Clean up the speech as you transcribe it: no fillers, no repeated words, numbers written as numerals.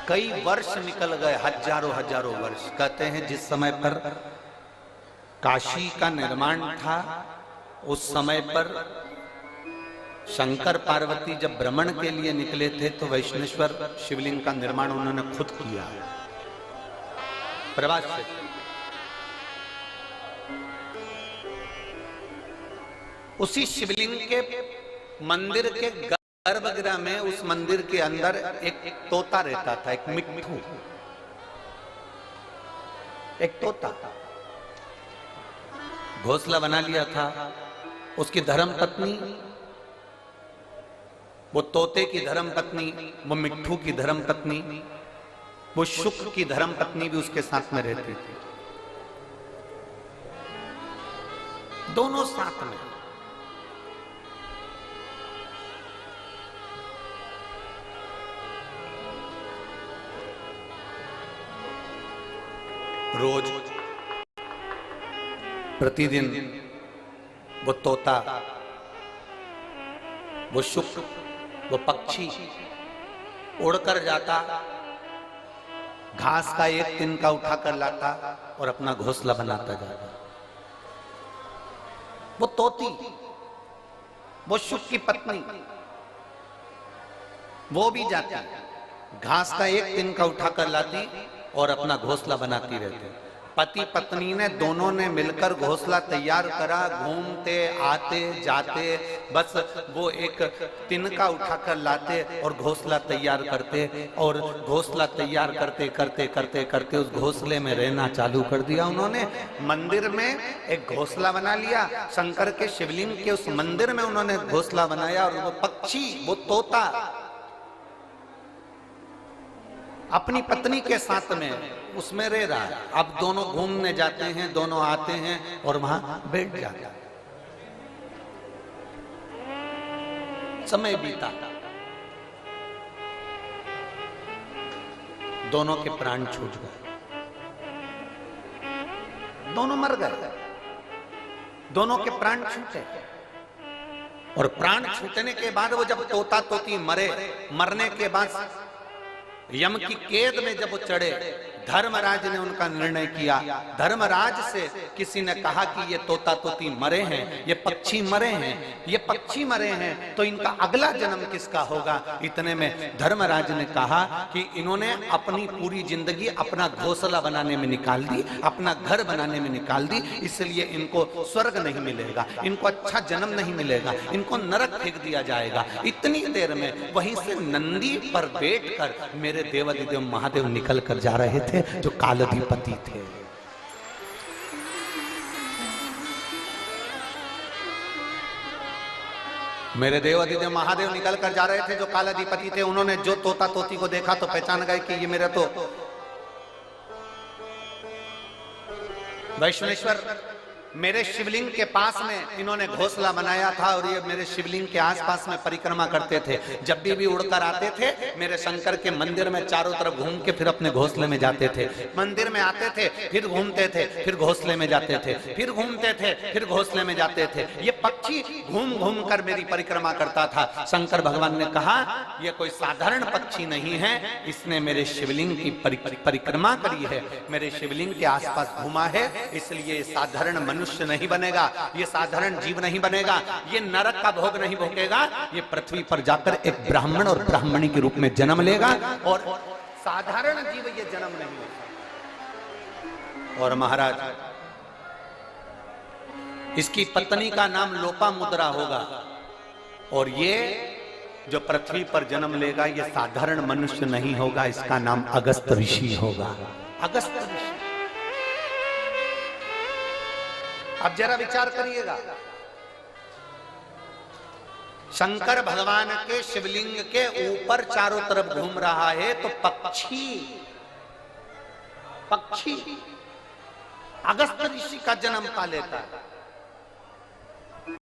कई वर्ष निकल गए, हजारों हजारों वर्ष। कहते हैं जिस समय पर काशी का निर्माण था, उस समय पर शंकर पार्वती जब भ्रमण के लिए निकले थे तो वैष्णेश्वर शिवलिंग का निर्माण उन्होंने खुद किया प्रवास से। उसी शिवलिंग के मंदिर के गर्भगृह में, उस मंदिर के अंदर एक तोता रहता था, एक मिट्ठू, एक तोता घोंसला बना लिया था। उसकी धर्मपत्नी, वो तोते की धर्मपत्नी, वो मिट्ठू की धर्मपत्नी, वो शुक्र की धर्मपत्नी भी उसके साथ में रहती थी। दोनों साथ में। रोज प्रतिदिन वो तोता, वो शुक्र, वो पक्षी उड़कर जाता, घास का एक तिनका उठाकर लाता और अपना घोंसला बनाता जाता। वो तोती, वो शुक्र की पत्नी, वो भी जाती, घास का एक तिनका उठाकर लाती और अपना घोंसला बनाती रहती। पति पत्नी ने दोनों ने मिलकर घोंसला तैयार करा, घूमते आते जाते, बस वो एक तिनका उठाकर लाते और घोंसला तैयार करते, और घोंसला तैयार करते करते करते करते उस घोंसले में रहना चालू कर दिया उन्होंने। मंदिर में एक घोंसला बना लिया, शंकर के शिवलिंग के उस मंदिर में उन्होंने घोंसला बनाया, और वो पक्षी, वो तोता अपनी पत्नी के साथ में उसमें रह रहा है। अब दोनों घूमने जाते हैं, दोनों आते हैं और वहां बैठ जाते हैं। समय बीता, दोनों के प्राण छूट गए, दोनों मर गए, दोनों के प्राण छूटे। और प्राण छूटने के बाद वो जब तोता तोती मरे, मरने के बाद यम की कैद में जब वो चढ़े, धर्मराज ने उनका निर्णय किया। धर्मराज से किसी ने कहा कि ये तोता तोती मरे हैं, ये पक्षी मरे हैं, ये पक्षी मरे हैं, तो इनका अगला जन्म किसका होगा। इतने में धर्मराज ने कहा कि इन्होंने अपनी पूरी जिंदगी अपना घोंसला बनाने में निकाल दी, अपना घर बनाने में निकाल दी, इसलिए इनको स्वर्ग नहीं मिलेगा, इनको अच्छा जन्म नहीं मिलेगा, इनको नरक फेंक दिया जाएगा। इतनी देर में वहीं से नंदी पर बैठकर मेरे देवाधिदेव महादेव निकल कर जा रहे थे, जो कालाधिपति थे। मेरे देवाधिदेव महादेव निकल कर जा रहे थे, जो कालाधिपति थे। उन्होंने जो तोता तोती को देखा तो पहचान गए कि ये मेरा तो वैष्णेश्वर, मेरे शिवलिंग के पास में इन्होंने घोंसला बनाया था, और ये मेरे शिवलिंग के आसपास में परिक्रमा करते थे। जब भी उड़कर आते थे, मेरे शंकर के मंदिर में चारों तरफ घूम के फिर अपने घोंसले में जाते थे। मंदिर में आते थे, फिर घूमते थे, फिर घोंसले में जाते थे, फिर घूमते थे, फिर घोंसले में जाते थे। ये पक्षी घूम घूम कर मेरी परिक्रमा करता था। शंकर भगवान ने कहा, यह कोई साधारण पक्षी नहीं है, इसने मेरे शिवलिंग की परिक्रमा करी है, मेरे शिवलिंग के आसपास घूमा है, इसलिए साधारण मनुष्य नहीं बनेगा, ये साधारण जीव नहीं बनेगा, ये नरक का भोग नहीं भोगेगा, ये पृथ्वी पर जाकर एक ब्राह्मण और ब्राह्मणी के रूप में जन्म लेगा, और साधारण जीव ये जन्म नहीं लेगा। और महाराज, इसकी पत्नी का नाम लोपामुद्रा होगा, और ये जो पृथ्वी पर जन्म लेगा, ये साधारण मनुष्य नहीं होगा, इसका नाम अगस्त ऋषि होगा। अगस्त ऋषि। अब जरा विचार करिएगा, शंकर भगवान के शिवलिंग के ऊपर चारों तरफ घूम रहा है, तो पक्षी अगस्त ऋषि का जन्म पा लेता है।